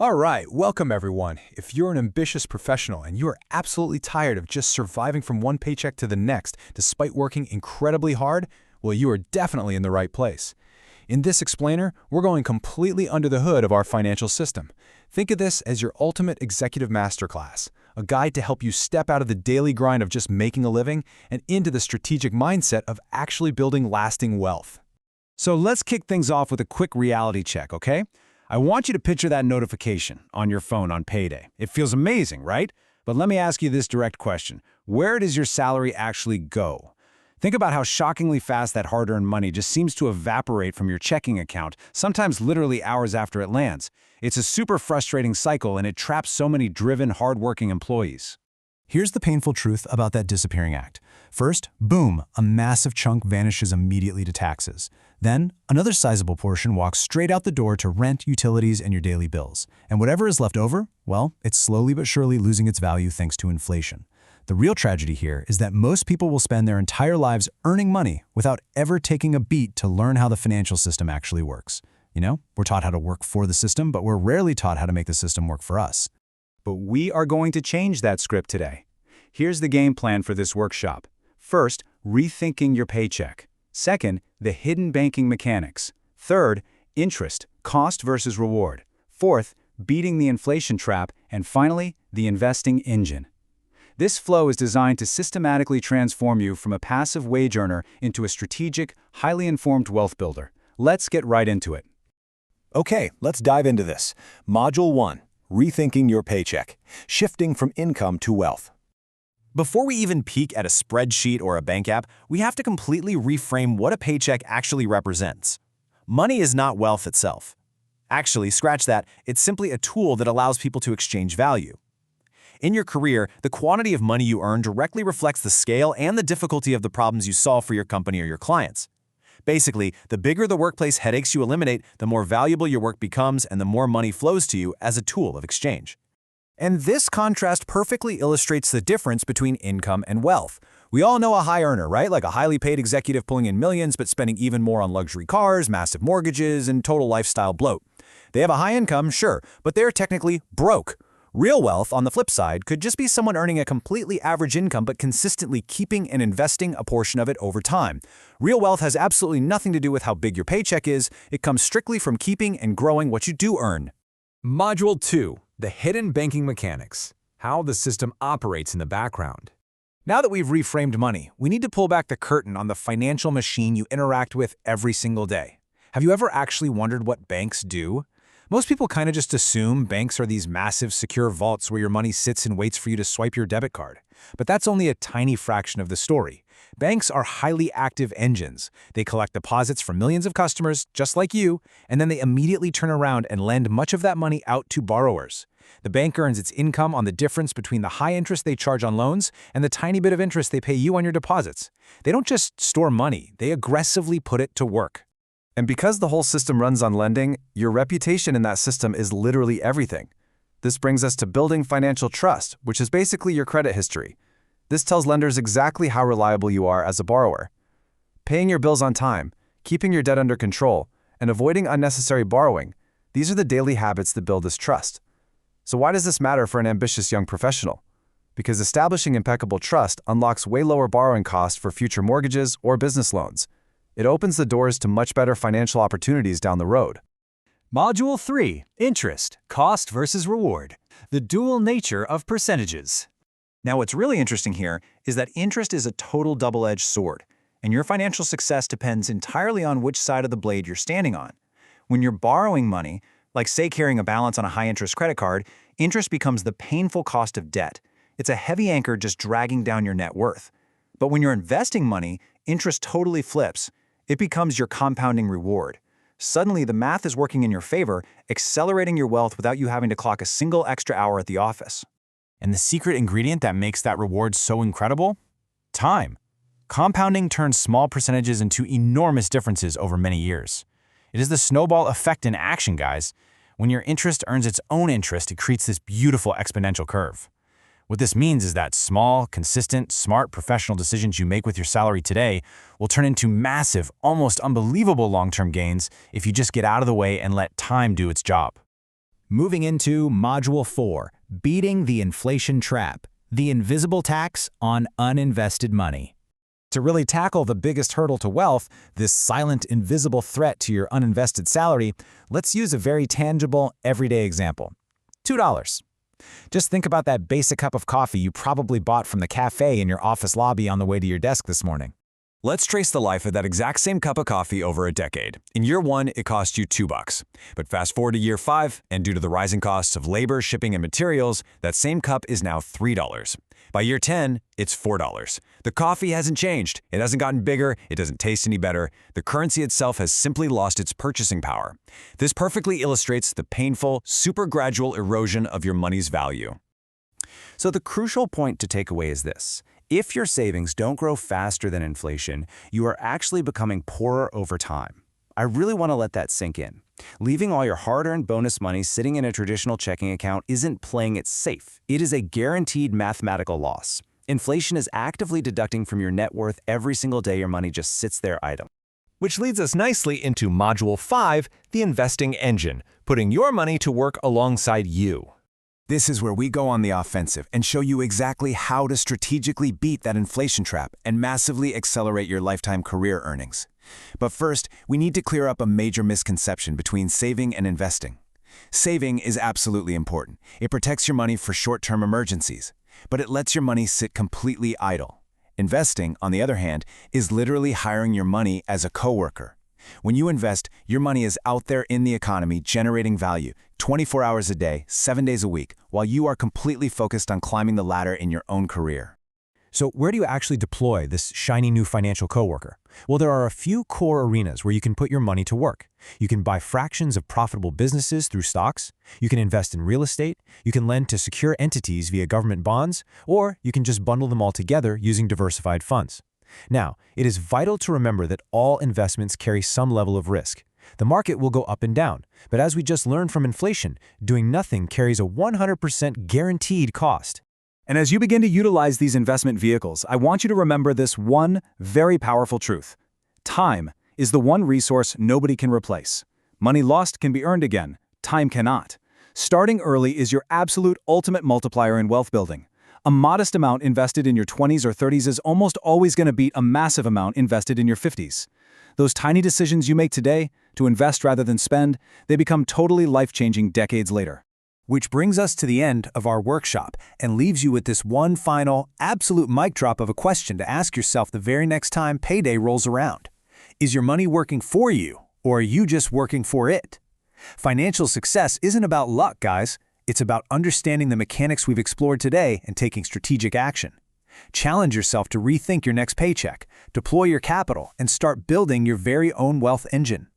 All right, welcome everyone. If you're an ambitious professional and you are absolutely tired of just surviving from one paycheck to the next despite working incredibly hard, well, you are definitely in the right place. In this explainer, we're going completely under the hood of our financial system. Think of this as your ultimate executive masterclass, a guide to help you step out of the daily grind of just making a living and into the strategic mindset of actually building lasting wealth. So let's kick things off with a quick reality check, okay? I want you to picture that notification on your phone on payday. It feels amazing, right? But let me ask you this direct question. Where does your salary actually go? Think about how shockingly fast that hard-earned money just seems to evaporate from your checking account, sometimes literally hours after it lands. It's a super frustrating cycle, and it traps so many driven, hard-working employees. Here's the painful truth about that disappearing act. First, boom, a massive chunk vanishes immediately to taxes. Then, another sizable portion walks straight out the door to rent, utilities, and your daily bills. And whatever is left over, well, it's slowly but surely losing its value thanks to inflation. The real tragedy here is that most people will spend their entire lives earning money without ever taking a beat to learn how the financial system actually works. You know, we're taught how to work for the system, but we're rarely taught how to make the system work for us. But we are going to change that script today. Here's the game plan for this workshop. First, rethinking your paycheck. Second, the hidden banking mechanics. Third, interest, cost versus reward. Fourth, beating the inflation trap. And finally, the investing engine. This flow is designed to systematically transform you from a passive wage earner into a strategic, highly informed wealth builder. Let's get right into it. Okay, let's dive into this. Module 1, Rethinking Your Paycheck, Shifting from Income to Wealth. Before we even peek at a spreadsheet or a bank app, we have to completely reframe what a paycheck actually represents. Money is not wealth itself. Actually, scratch that, it's simply a tool that allows people to exchange value. In your career, the quantity of money you earn directly reflects the scale and the difficulty of the problems you solve for your company or your clients. Basically, the bigger the workplace headaches you eliminate, the more valuable your work becomes and the more money flows to you as a tool of exchange. And this contrast perfectly illustrates the difference between income and wealth. We all know a high earner, right? Like a highly paid executive pulling in millions but spending even more on luxury cars, massive mortgages, and total lifestyle bloat. They have a high income, sure, but they're technically broke. Real wealth, on the flip side, could just be someone earning a completely average income but consistently keeping and investing a portion of it over time. Real wealth has absolutely nothing to do with how big your paycheck is. It comes strictly from keeping and growing what you do earn. Module 2, the hidden banking mechanics, how the system operates in the background. Now that we've reframed money, we need to pull back the curtain on the financial machine you interact with every single day. Have you ever actually wondered what banks do? Most people kind of just assume banks are these massive, secure vaults where your money sits and waits for you to swipe your debit card. But that's only a tiny fraction of the story. Banks are highly active engines. They collect deposits from millions of customers, just like you, and then they immediately turn around and lend much of that money out to borrowers. The bank earns its income on the difference between the high interest they charge on loans and the tiny bit of interest they pay you on your deposits. They don't just store money, they aggressively put it to work. And because the whole system runs on lending, your reputation in that system is literally everything. This brings us to building financial trust, which is basically your credit history. This tells lenders exactly how reliable you are as a borrower. Paying your bills on time, keeping your debt under control, and avoiding unnecessary borrowing, these are the daily habits that build this trust. So why does this matter for an ambitious young professional? Because establishing impeccable trust unlocks way lower borrowing costs for future mortgages or business loans. It opens the doors to much better financial opportunities down the road. Module 3, Interest, Cost versus Reward, the dual nature of percentages. Now, what's really interesting here is that interest is a total double-edged sword, and your financial success depends entirely on which side of the blade you're standing on. When you're borrowing money, like say carrying a balance on a high-interest credit card, interest becomes the painful cost of debt. It's a heavy anchor just dragging down your net worth. But when you're investing money, interest totally flips. It becomes your compounding reward. Suddenly, the math is working in your favor, accelerating your wealth without you having to clock a single extra hour at the office. And the secret ingredient that makes that reward so incredible? Time. Compounding turns small percentages into enormous differences over many years. It is the snowball effect in action, guys. When your interest earns its own interest, it creates this beautiful exponential curve. What this means is that small, consistent, smart professional decisions you make with your salary today will turn into massive, almost unbelievable long-term gains if you just get out of the way and let time do its job. Moving into Module 4, Beating the Inflation Trap, the invisible tax on uninvested money. To really tackle the biggest hurdle to wealth, this silent, invisible threat to your uninvested salary, let's use a very tangible, everyday example. $2. Just think about that basic cup of coffee you probably bought from the cafe in your office lobby on the way to your desk this morning. Let's trace the life of that exact same cup of coffee over a decade. In year 1, it cost you $2. But fast forward to year 5, and due to the rising costs of labor, shipping, and materials, that same cup is now $3. By year 10, it's $4. The coffee hasn't changed. It hasn't gotten bigger. It doesn't taste any better. The currency itself has simply lost its purchasing power. This perfectly illustrates the painful, super gradual erosion of your money's value. So the crucial point to take away is this. If your savings don't grow faster than inflation, you are actually becoming poorer over time. I really want to let that sink in. Leaving all your hard-earned bonus money sitting in a traditional checking account isn't playing it safe. It is a guaranteed mathematical loss. Inflation is actively deducting from your net worth every single day your money just sits there idle. Which leads us nicely into Module 5, the investing engine, putting your money to work alongside you. This is where we go on the offensive and show you exactly how to strategically beat that inflation trap and massively accelerate your lifetime career earnings. But first, we need to clear up a major misconception between saving and investing. Saving is absolutely important. It protects your money for short-term emergencies, but it lets your money sit completely idle. Investing, on the other hand, is literally hiring your money as a coworker. When you invest, your money is out there in the economy generating value 24 hours a day, 7 days a week, while you are completely focused on climbing the ladder in your own career. So where do you actually deploy this shiny new financial coworker? Well, there are a few core arenas where you can put your money to work. You can buy fractions of profitable businesses through stocks, you can invest in real estate, you can lend to secure entities via government bonds, or you can just bundle them all together using diversified funds. Now, it is vital to remember that all investments carry some level of risk. The market will go up and down, but as we just learned from inflation, doing nothing carries a 100% guaranteed cost. And as you begin to utilize these investment vehicles, I want you to remember this one very powerful truth. Time is the one resource nobody can replace. Money lost can be earned again. Time cannot. Starting early is your absolute ultimate multiplier in wealth building. A modest amount invested in your 20s or 30s is almost always going to beat a massive amount invested in your 50s. Those tiny decisions you make today, to invest rather than spend, they become totally life-changing decades later. Which brings us to the end of our workshop and leaves you with this one final, absolute mic drop of a question to ask yourself the very next time payday rolls around. Is your money working for you, or are you just working for it? Financial success isn't about luck, guys. It's about understanding the mechanics we've explored today and taking strategic action. Challenge yourself to rethink your next paycheck, deploy your capital, and start building your very own wealth engine.